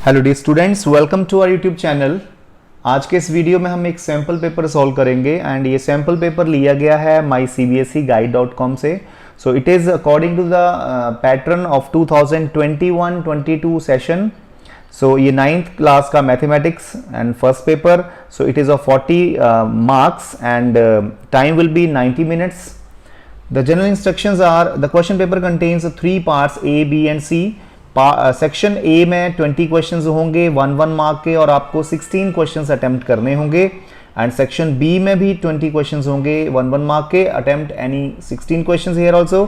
Hello dear students, welcome to our YouTube channel. आज के इस वीडियो में हम एक सैम्पल पेपर सॉल्व करेंगे एंड ये सैम्पल पेपर लिया गया है mycbseguide.com से। So it is according to the pattern of 2021-22 session. So ये 9th क्लास का mathematics and first paper. So it is of 40 marks and time will be 90 minutes. The general instructions are the question paper contains 3 parts A, B and C. Section A में 20 questions होंगे 1 mark के और आपको 16 questions attempt करने होंगे। And section B में भी 20 questions होंगे 1 मार्क के, attempt any 16 questions here also.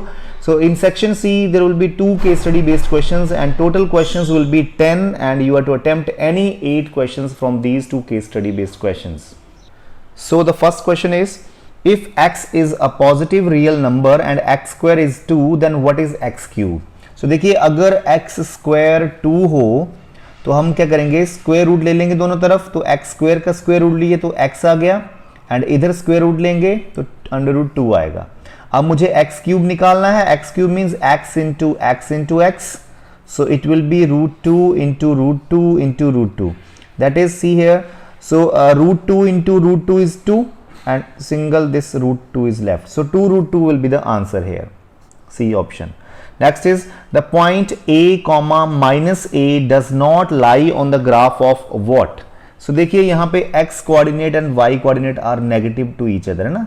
So in section C there will be 2 case study based questions and total questions will be 10 and you have to attempt any 8 questions from these 2 case study based questions. So the first question is, if x is a positive real number and x square is 2 then what is x cube? So देखिए, अगर x square 2 हो तो हम क्या करेंगे, square root ले लेंगे दोनों तरफ। तो x स्क्वायर का स्क्वायर रूट लिए तो x आ गया एंड इधर स्क्वायर रूट लेंगे तो अंडर रूट 2 आएगा। अब मुझे x क्यूब निकालना है। x cube means x into x into x, so it will be √2 into √2 into √2, that is see here. So √2 into √2 is 2 and single this √2 is left, so 2 √2 will be the answer here, C option. Next is the point A comma minus A does not lie on the graph of what? So देखिए यहाँ पे x coordinate and y coordinate are negative to each other है ना,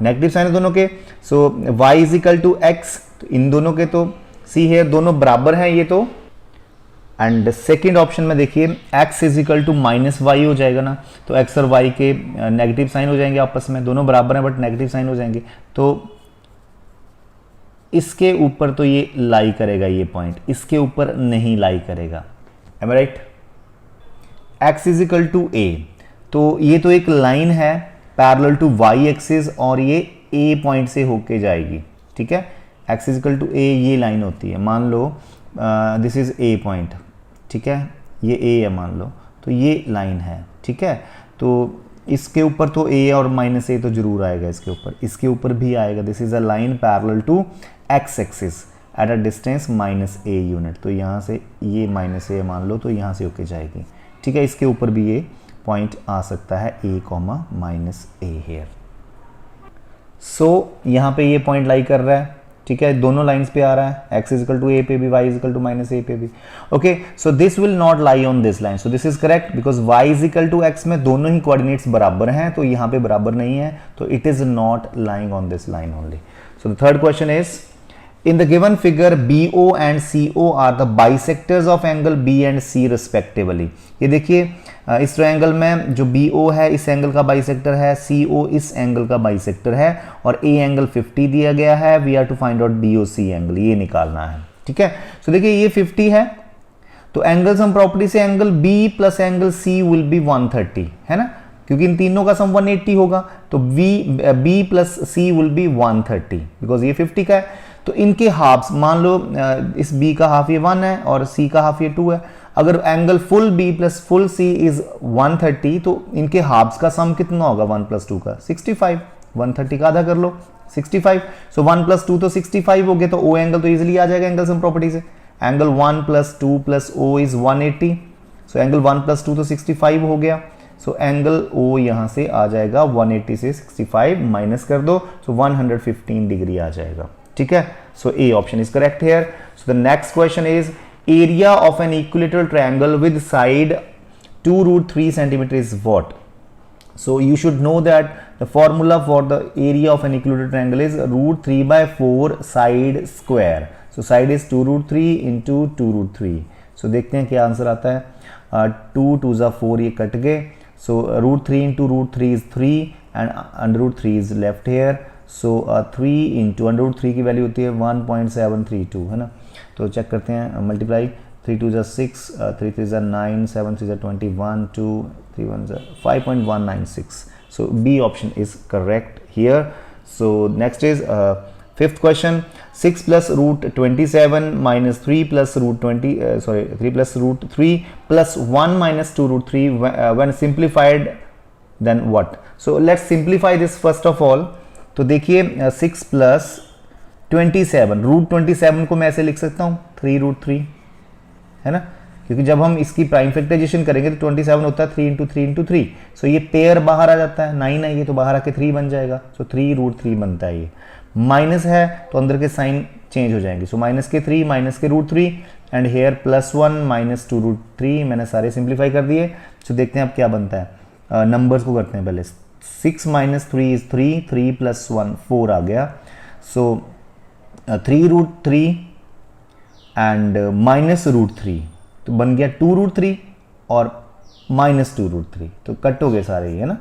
negative sign है दोनों के। so y is equal to x, तो इन दोनों के तो C here दोनों बराबर हैं ये तो। एंड सेकेंड ऑप्शन में देखिए x is equal to minus y हो जाएगा ना, तो x और y के नेगेटिव साइन हो जाएंगे आपस में, दोनों बराबर हैं बट नेगेटिव साइन हो जाएंगे। तो इसके ऊपर तो ये लाई करेगा, ये पॉइंट इसके ऊपर नहीं लाई करेगा। Am I right? x is equal to a, तो ये तो एक लाइन है पैरेलल टू y एक्सिस और ये a पॉइंट से होके जाएगी, ठीक है। x is equal to a ये लाइन होती है, मान लो दिस इज a पॉइंट, ठीक है, ये a है मान लो, तो ये लाइन है, ठीक है। तो इसके ऊपर तो a और माइनस a तो जरूर आएगा, इसके ऊपर भी आएगा। This is a line parallel to x axis at a distance minus a unit, तो यहाँ से ये माइनस a मान लो तो यहाँ से होके जाएगी, ठीक है। इसके ऊपर भी ये पॉइंट आ सकता है a comma minus a here. So यहाँ पे ये पॉइंट लाई कर रहा है, ठीक है, दोनों लाइंस पे आ रहा है, x is equal to a पे भी, y is equal to minus a पे भी। Okay, so this will not lie on this line, so this is correct because y is equal to x में दोनों ही coordinates बराबर हैं, तो यहाँ पे बराबर नहीं है, तो it is not lying on this line only. So the third question is, in the given figure BO and CO are the bisectors of angle B and C respectively। ये देखिए इस ट्रायंगल में जो BO है इस angle का bisector है, CO इस एंगल का बाइसेक्टर है और A एंगल 50 दिया गया है। We are to find out BOC angle, ये निकालना है, ठीक है। सो देखिए ये 50 है, तो एंगल सम प्रॉपर्टी से angle B plus angle C will be 130 है ना, क्योंकि इन तीनों का सम 180 होगा, तो B plus C will be 130 because ये 50 का है। तो इनके हाफ्स मान लो इस B का हाफ ये 1 है और C का हाफ ये 2 है। अगर angle full B plus full C is 130 तो इनके हाफ्स का सम कितना होगा 1 प्लस 2 का 65, 130 का आधा कर लो 65। सो 1 प्लस 2 तो 65 हो गया, तो O एंगल तो इजीली आ जाएगा एंगल सम प्रॉपर्टी से। Angle 1 plus 2 plus O is 180, so angle 1 plus 2 तो 65 हो गया। सो एंगल O यहाँ से आ जाएगा 180 से 65 माइनस कर दो, सो 115 डिग्री आ जाएगा, ठीक है। सो A option is correct here. So the next question is, area of an equilateral triangle with side 2√3 cm is what? So you should know that the formula for the area of an equilateral triangle is √3/4 side square. So side is 2√3 into 2√3. So देखते हैं क्या answer आता है। 2 2 जा 4 ये cut गए, so √3 into √3 is 3 and under √3 is left here. So 3 into under root 3 की value होती है 1.732 है ना, तो चेक करते हैं मल्टीप्लाई 3 2 जा 6 3 3 जा 9 7 3 जा 21 2 3 1 जा 5.196। So B option is correct here. So next is fifth question, 6 plus root 27 minus 3 plus root 3 plus root 3 plus 1 minus 2 root 3 when simplified then what? So let's simplify this first of all. तो देखिए 6 plus 27 √27 को मैं ऐसे लिख सकता हूँ 3√3 है ना, क्योंकि जब हम इसकी प्राइम फैक्टराइजेशन करेंगे तो 27 होता है 3 इंटू 3 इंटू 3, सो ये पेयर बाहर आ जाता है, 9 है ये, तो बाहर आके 3 बन जाएगा, सो 3√3 बनता है ये। माइनस है तो अंदर के साइन चेंज हो जाएंगे, सो माइनस के 3 माइनस के √3 एंड हेयर +1 माइनस 2√3, मैंने सारे सिंप्लीफाई कर दिए। सो देखते हैं अब क्या बनता है, नंबर्स को करते हैं पहले। 6 माइनस 3 इज 3, 3 + 1 4 आ गया, सो 3√3 एंड माइनस √3, तो बन गया 2√3 और माइनस 2√3, तो कट हो गए सारे ये, है ना।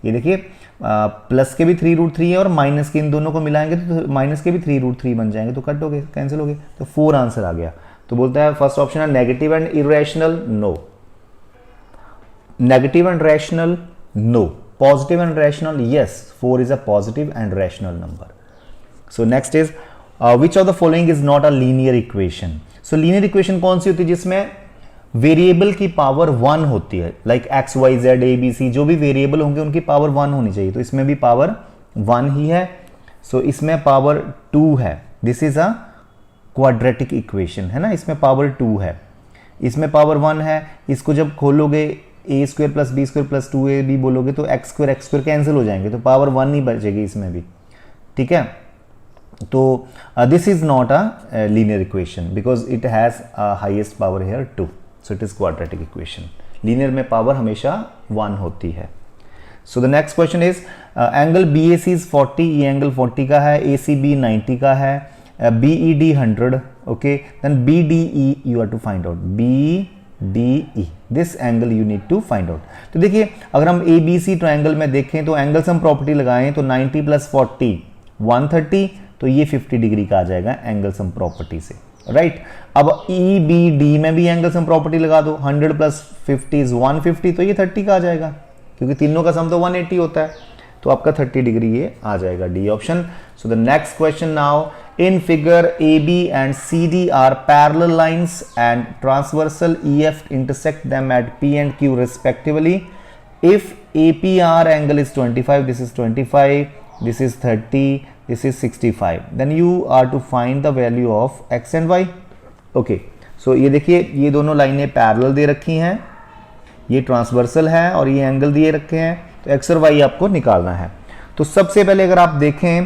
ये देखिए प्लस के भी 3√3 है और माइनस के इन दोनों को मिलाएंगे तो माइनस के भी 3√3 बन जाएंगे, तो कट हो गए, कैंसिल हो गए, तो 4 आंसर आ गया। तो बोलता है फर्स्ट ऑप्शन है negative and irrational, no. Negative and rational, no. Positive and rational, yes, 4 is a positive and rational number. So next is which of the following is not a linear equation. So linear equation कौन सी होती है जिसमें variable की power 1 होती है, like x y z a B c, जो भी वेरिएबल होंगे उनकी पावर 1 होनी चाहिए, तो इसमें भी पावर 1 ही है, सो इसमें पावर 2 है, this is a quadratic equation, है ना, इसमें पावर 2 है, इसमें पावर 1 है, इसको जब खोलोगे a² + b² + 2ab बोलोगे तो x² कैंसिल हो जाएंगे, तो पावर 1 ही बचेगी इसमें भी, ठीक है। तो this is not a linear equation because it has highest power here 2, so it is quadratic equation. Linear में पावर हमेशा 1 होती है। So the next question is angle BAC is 40, ये एंगल 40 का है, ACB 90 का है, BED 100, okay, then BDE you are to find out, BDE this angle you need to find out. तो देखिए अगर हम ABC ट्रायंगल में देखें तो एंगल सम प्रॉपर्टी लगाएं तो 90 + 40 130, तो ये 50 डिग्री का आ जाएगा एंगल सम प्रॉपर्टी से, राइट। अब EBD में भी एंगल सम प्रॉपर्टी लगा दो, 100 + 50 इज 150, तो ये 30 का आ जाएगा, क्योंकि तीनों का सम तो 180 होता है, तो आपका 30 डिग्री ये आ जाएगा, D option. So the next question now, in figure AB and CD are parallel lines and transversal EF intersect them at P and Q respectively. If APR angle is 25, this is 25, this is 30, this is 65, then you are to find the value of x and y. Okay, so ये देखिए ये दोनों लाइनें parallel दे रखी हैं, ये transversal है और ये एंगल दिए रखे हैं, तो x और y आपको निकालना है। तो सबसे पहले अगर आप देखें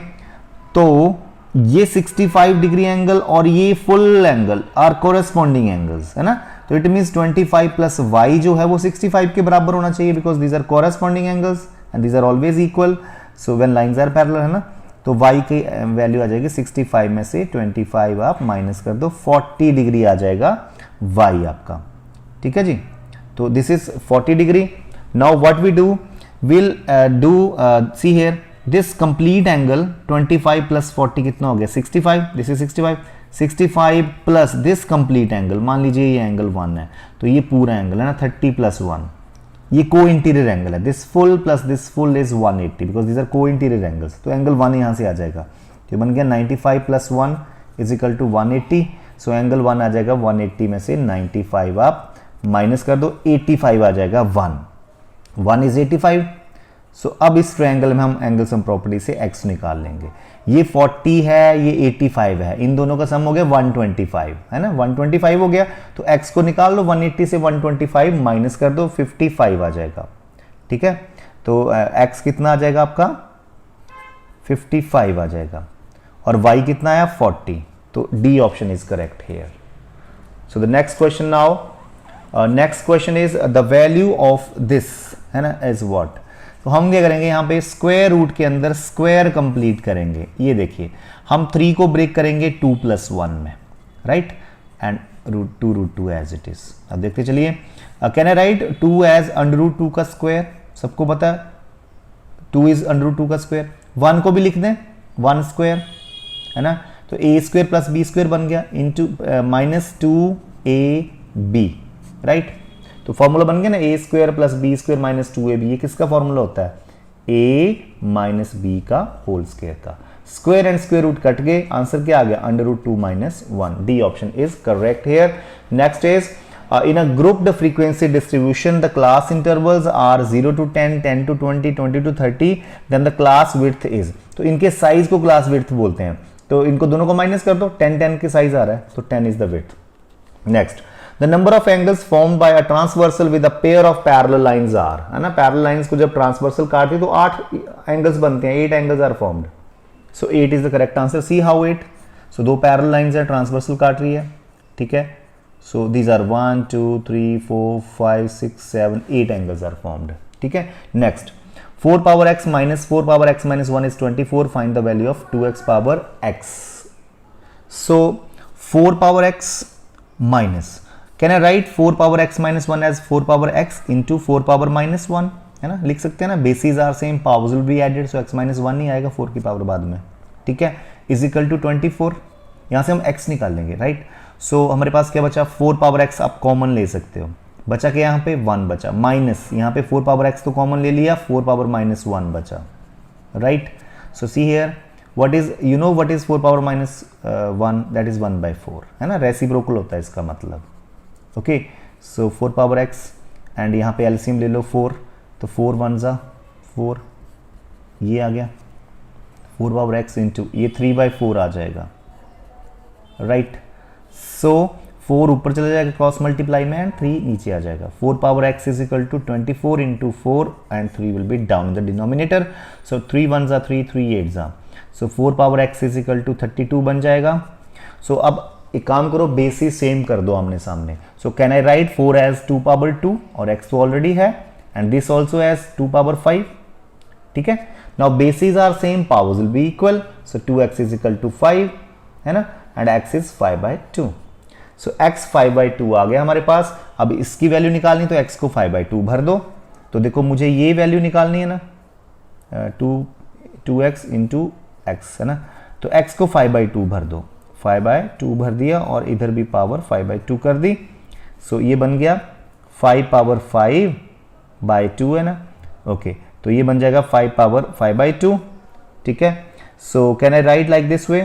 तो ये 65 डिग्री एंगल और ये full angle are corresponding angles, है ना, तो इट मींस 25 + y जो है वो 65 के बराबर होना चाहिए, because these are corresponding angles and these are always equal, so when lines are parallel, है ना, तो y की वैल्यू आ जाएगी 65 में से 25 आप माइनस कर दो, 40 डिग्री आ जाएगा y आपका, ठीक है जी। तो this is 40 degree. Now what we do, will do see here this complete angle 25 + 40 कितना हो गया 65, this is 65 plus this complete angle, मान लीजिए ये एंगल 1 है, तो ये पूरा एंगल है ना 30 + 1, ये को इंटीरियर एंगल है, this full plus this full is 180 because these are co-interior angles, तो एंगल 1 यहां से आ जाएगा, तो बन गया 95 + 1 is equal to 180, so angle 1 आ जाएगा 180 में से 95 आप माइनस कर दो, 85 आ जाएगा 1 इज 85। सो अब इस ट्रायंगल में हम एंगल सम प्रॉपर्टी से x निकाल लेंगे, ये 40 है ये 85 है, इन दोनों का सम हो गया 125, है ना, 125 हो गया, तो x को निकाल लो, 180 से 125 माइनस कर दो, 55 आ जाएगा, ठीक है। तो x कितना आ जाएगा आपका 55 आ जाएगा और y कितना आया 40, तो D option is correct here. So the next question now, next question is the value of this, है ना, इज व्हाट। तो हम क्या करेंगे यहाँ पे स्क्वायर रूट के अंदर स्क्वायर कंप्लीट करेंगे, ये देखिए हम 3 को ब्रेक करेंगे 2 + 1 में, right, and √2 as it is. अब देखते चलिए, कैन आई राइट 2 एज √2 का स्क्वायर, सबको पता है 2 इज √2 का स्क्वायर, 1 को भी लिख दें 1 स्क्वायर, है ना, तो a² + b² बन गया इंटू -2ab, राइट, तो फॉर्मूला बन गया ना a² + b² - 2ab, ये किसका फॉर्मूला होता है a - b का होल स्क्वायर का, square and square root cut गए, आंसर क्या आ गया √2 - 1, D option is correct here. Next is in a grouped frequency distribution the class intervals are 0 to 10, 10 to 20, 20 to 30, then the class width is, तो इनके size को class width बोलते हैं, तो इनको दोनों को माइनस कर दो, 10 10 के साइज आ रहा है, तो 10 is the width. Next, the number of angles formed by a transversal with a pair of parallel lines are, है ना, पैरेलल लाइंस को जब ट्रांसवर्सल काटती है तो 8 एंगल्स बनते हैं, 8 angles are formed, so 8 is the correct answer. See how 8, so दो पैरेलल लाइंस है, ट्रांसवर्सल काट रही है, ठीक है, so these are 1 2 3 4 5 6 7 8 angles are formed, ठीक है। Next 4 power x minus 4 power x minus 1 is 24. Find the value of 2x power x. So 4 power x minus, can I write 4 power x minus 1 as 4 power x into 4 power minus 1, है ना, लिख सकते हैं ना, basis are same, powers will be added, so x minus 1 नहीं आएगा, 4 की power बाद में, ठीक है, इज इक्वल टू 24। यहाँ से हम x निकाल लेंगे, राइट। सो हमारे पास क्या बचा, 4 पावर x आप कॉमन ले सकते हो, बचा कि यहाँ पे 1 बचा, माइनस यहाँ पे 4 पावर x तो कॉमन ले लिया, 4 पावर माइनस 1 बचा, right. So see here what is, you know what is 4 power minus 1, that is 1/4, है ना, रेसिप्रोकल होता है इसका मतलब, okay. So 4 power x and यहाँ पे एलसीएम ले लो 4, तो 4 1 जा 4, ये आ गया 4 पावर x इंटू ये 3/4 आ जाएगा, राइट। सो 4 ऊपर चला जाएगा क्रॉस मल्टीप्लाई में एंड 3 नीचे आ जाएगा, 4 power x is equal to 24 into 4 and 3 will be down in the denominator, so 3 1 जा 3 3 8 जा, so 4 power x is equal to 32 बन जाएगा। सो अब एक काम करो, बेसिस सेम कर दो आमने सामने, so can I write 4 as 2 power 2 और x तो ऑलरेडी है and this also as 2 power 5, ठीक है। Now basis are same, powers will be equal, so 2x is equal to 5, है ना, एंड x इज 5/2, सो x 5/2 आ गया हमारे पास। अब इसकी वैल्यू निकालनी तो x को 5/2 भर दो, तो देखो मुझे ये वैल्यू निकालनी है ना, 2x इंटू एक्स, है ना, तो x को 5/2 भर दो, 5/2 भर दिया और इधर भी पावर 5/2 कर दी, सो ये बन गया 5 पावर 5/2, है ना, ओके, तो ये बन जाएगा 5 पावर 5/2, ठीक है। सो can I right like this way,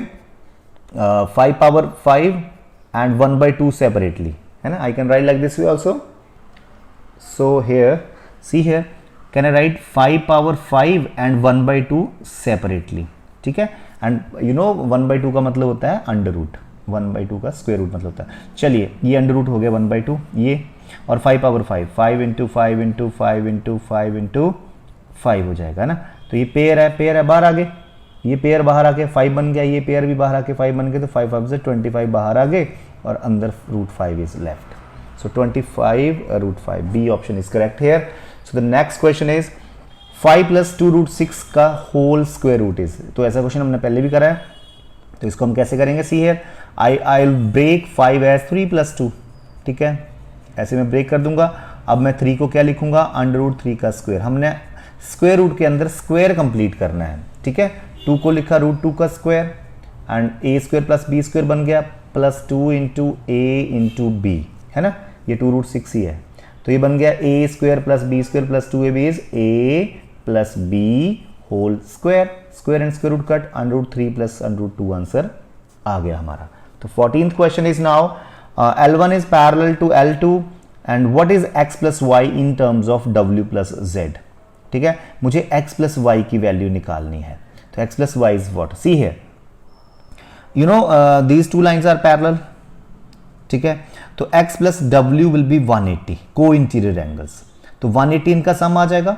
5 power 5 and 1/2 separately, है ना, I can write like this way also. So here, see here, can I write 5 power 5 and 1/2 separately, ठीक है, and you know 1/2 का मतलब होता है अंडर रूट, 1/2 का square root मतलब होता है। चलिए ये अंडर रूट हो गया 1/2 ये, और 5 power 5, 5 into 5 into 5 into 5 into 5 हो जाएगा ना, तो ये पेयर है बाहर आ गए, ये पेयर बाहर आके 5 बन गया, ये पेयर भी बाहर आके 5 बन गए, तो 5 5 से 25 बाहर आ गए और अंदर √5 is left, so 25 √5, B option is correct here. So the next question is 5 + 2√6 का होल स्क्वायर रूट इज, तो ऐसा क्वेश्चन हमने पहले भी करा है, तो इसको हम कैसे करेंगे, see here I will break 5 as 3 + 2, ठीक है, ऐसे मैं ब्रेक कर दूंगा। अब मैं 3 को क्या लिखूंगा, √3 का स्क्वायर, हमने स्क्वायर रूट के अंदर स्क्वायर कंप्लीट करना है, ठीक है। 2 को लिखा √2 का स्क्वायर एंड a² + b² बन गया +2 इंटू a इंटू b, है ना, ये 2√6 ही है, तो ये बन गया a² + b² + 2ab is a + b whole square, square and square root cut, √3 + √2 answer आ गया हमारा। तो 14th question is now L1 is parallel to L2 and what is x + y in terms of w + z, ठीक है, मुझे x + y की value निकालनी है, तो x + y is what, see here, you know these two lines are parallel, ठीक है, तो x + w will be 180 co-interior angles, तो 180 इनका सम आ जाएगा,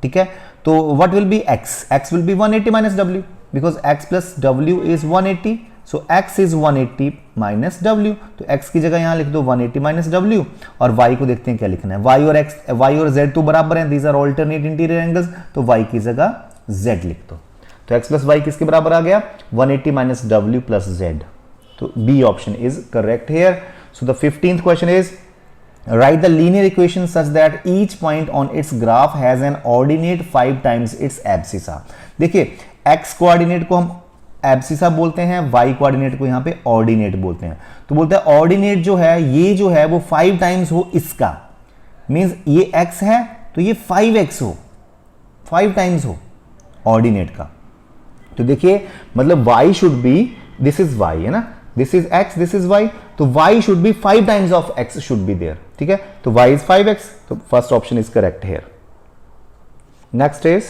ठीक है, तो what will be x will be 180 minus w because x + w is 180, so x is 180 minus w, तो x की जगह यहां लिख दो 180 minus w, और y को देखते हैं क्या लिखना है, y और z तो बराबर हैं, these are alternate interior angles, तो y की जगह z लिख दो, तो x + y किसके बराबर आ गया, 180 minus w plus z, तो B option is correct here. So the 15th question is right the linear equation such that each point on it's graph has an ordinate 5 times it's abscissa. देखिए x coordinate को हम abscissa बोलते हैं, y coordinate को यहाँ पे ordinate बोलते हैं, तो बोलते हैं ऑर्डिनेट जो है ये जो है वो 5 times हो इसका, मींस ये x है तो ये 5x हो, 5 times हो ऑर्डिनेट का, तो देखिए मतलब y should be, this is y है ना, this is x, this is y, तो y should be 5 times of x should be there, ठीक है, तो y इज 5x, तो first option is correct here. Next is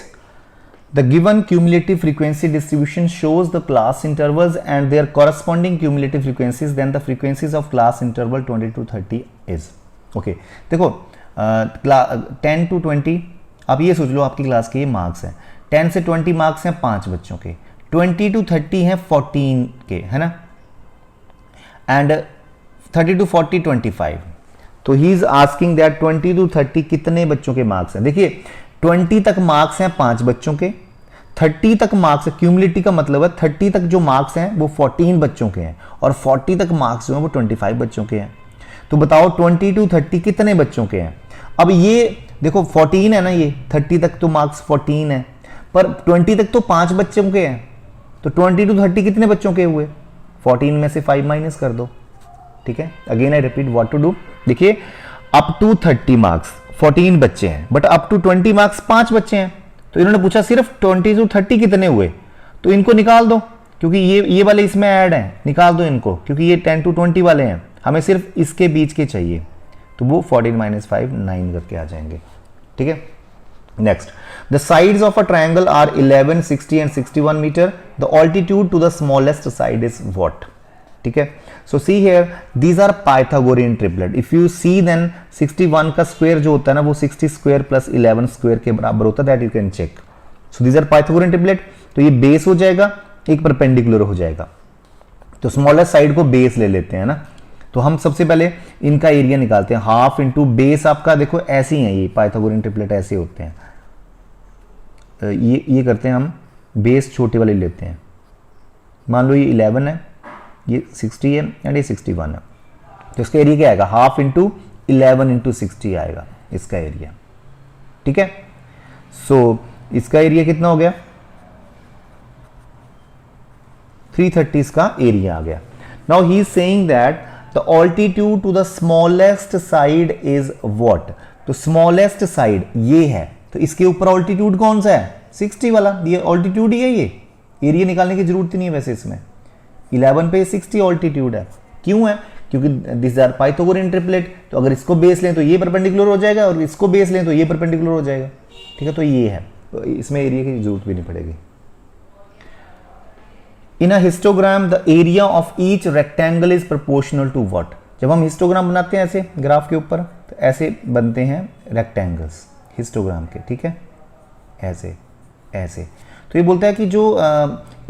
The given cumulative frequency distribution shows the class intervals and their corresponding cumulative frequencies, then the frequencies of class interval 20 to 30 is. Okay, देखो 10 to 20, आप ये सोच लो आपकी class के ये marks हैं, 10 से 20 marks हैं 5 बच्चों के, 20 to 30 हैं 14 के, है ना, एंड 30 to 40 25. तो he is asking that 20 to 30 कितने बच्चों के मार्क्स हैं. देखिए 20 तक मार्क्स हैं 5 बच्चों के, 30 तक मार्क्स, क्यूमुलेटिव का मतलब है 30 तक जो मार्क्स हैं वो 14 बच्चों के हैं, और 40 तक मार्क्स जो हैं वो 25 बच्चों के हैं. तो बताओ 20 to 30 कितने बच्चों के हैं. अब ये देखो 14 है ना, ये 30 तक तो मार्क्स 14 है, पर 20 तक तो 5 बच्चों के हैं, तो 20 to 30 कितने बच्चों के हुए, 14 में से 5 माइनस कर दो. ठीक है, again I repeat what to do. देखिए अप टू 30 मार्क्स 14 बच्चे हैं, बट अप टू 20 मार्क्स 5 बच्चे हैं. तो इन्होंने पूछा सिर्फ 20 to 30 कितने हुए, तो इनको निकाल दो, क्योंकि ये वाले इसमें ऐड हैं, निकाल दो इनको, क्योंकि ये 10 to 20 वाले हैं, हमें सिर्फ इसके बीच के चाहिए. तो वो 14 - 5 9 करके आ जाएंगे. ठीक है, next, the sides of a triangle are 11, 60 and 61 meter. The altitude to the smallest side is what. ठीक है, so see here these are Pythagorean triplet. If you see then 61 का स्क्वायर जो होता है ना वो 60 स्क्वायर प्लस 11 स्क्वायर के बराबर होता है, that you can check. So these are Pythagorean triplet. तो ये बेस हो जाएगा, एक परपेंडिकुलर हो जाएगा. तो स्मॉलेस्ट साइड को बेस ले लेते हैं ना. तो हम सबसे पहले इनका एरिया निकालते हैं. हाफ इंटू बेस आपका देखो ऐसे ही है, ये पाइथागोरियन ट्रिपलेट ऐसे होते हैं. ये करते हैं हम, बेस छोटे वाले लेते हैं. मान लो ये 11 है, ये 60 है एंड ये 61 है. तो इसका एरिया क्या आएगा, हाफ इंटू 11 इंटू 60 आएगा इसका एरिया. ठीक है, सो इसका एरिया कितना हो गया, 330 इसका एरिया आ गया. Now he is saying that the altitude to the smallest side is what. तो स्मॉलेस्ट साइड ये है, तो इसके ऊपर ऑल्टीट्यूड कौन सा है, 60 वाला, ये ऑल्टीट्यूड ही है. ये एरिया निकालने की जरूरत ही नहीं है वैसे, इसमें 11 पे 60 ऑल्टीट्यूड है. क्यों है, क्योंकि दिस आर पाइथागोरियन ट्रिपलेट. तो अगर इसको बेस लें तो ये परपेंडिकुलर हो जाएगा, और इसको बेस लें तो ये परपेंडिकुलर हो जाएगा. ठीक है, तो ये है, तो इसमें एरिया की जरूरत भी नहीं पड़ेगी. In a histogram the area of each rectangle is proportional to what. जब हम हिस्टोग्राम बनाते हैं ऐसे ग्राफ के ऊपर, तो ऐसे बनते हैं रेक्टेंगल्स हिस्टोग्राम के. ठीक है, ऐसे ऐसे. तो ये बोलता है कि जो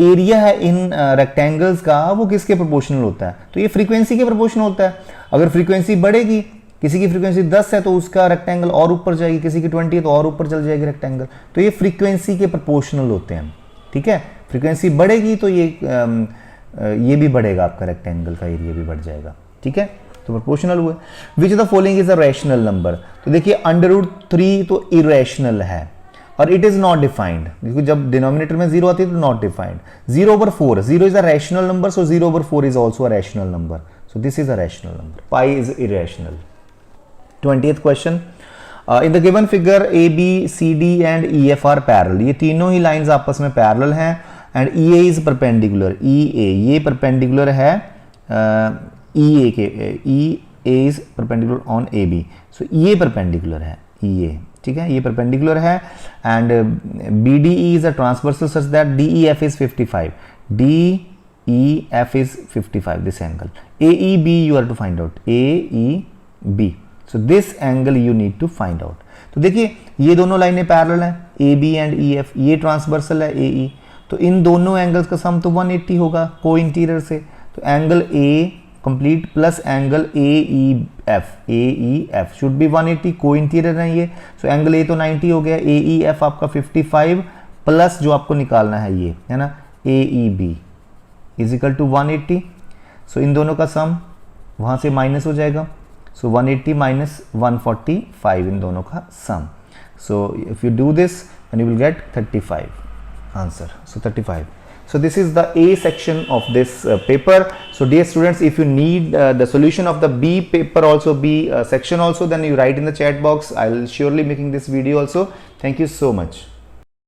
एरिया है इन रेक्टेंगल्स का वो किसके प्रोपोर्शनल होता है, तो ये फ्रीक्वेंसी के प्रोपोर्शनल होता है. अगर फ्रीक्वेंसी बढ़ेगी, किसी की फ्रीक्वेंसी 10 है तो उसका रेक्टेंगल और ऊपर जाएगी, किसी की 20 है तो और ऊपर चल जाएगी रेक्टेंगल. तो ये फ्रीक्वेंसी के प्रोपोर्शनल होते हैं. ठीक है, फ्रीक्वेंसी बढ़ेगी तो ये भी बढ़ेगा, आपका रेक्टेंगल का एरिया भी बढ़ जाएगा. ठीक है, तो प्रोपोर्शनल हुए. Which the following is a rational number. तो देखिए √3 तो इरेशनल है और इट इज नॉट डिफाइंड, क्योंकि जब डिनोमिनेटर में 0 आती है तो not defined. 0/4, 0 is a rational number, so 0/4 is also a rational number, so this is a rational number. Pi is irrational. 20th question, in the given figure A B C D and E F are parallel. ये तीनों ही lines आपस में parallel हैं and E A is perpendicular. E A ये perpendicular है E A के, E A is perpendicular on A B. सो ये परपेंडिकुलर है ई ए. ठीक है, ये परपेंडिकुलर है and B D E is a transversal such that D E F is 55. D E F is 55 this angle. A E B you are to find out, A E B. So this angle you need to find out. तो देखिए ये दोनों लाइनें parallel हैं, A B and E F. ये transversal है A ई, तो इन दोनों एंगल्स का सम तो 180 होगा को इंटीरियर से. तो angle A complete plus angle A E F should be 180, को इंटीरियर है ये. सो एंगल ए तो 90 हो गया, ए ई एफ आपका 55 प्लस जो आपको निकालना है ये है ना A E B is equal to 180. So इन दोनों का सम वहाँ से माइनस हो जाएगा. सो 180 माइनस 145 इन दोनों का sum. So if you do this then you will get 35 answer. So 35. So this is the A section of this paper. So dear students, if you need the solution of the B paper also, B section also, then you write in the chat box. I'll surely making this video also. Thank you so much.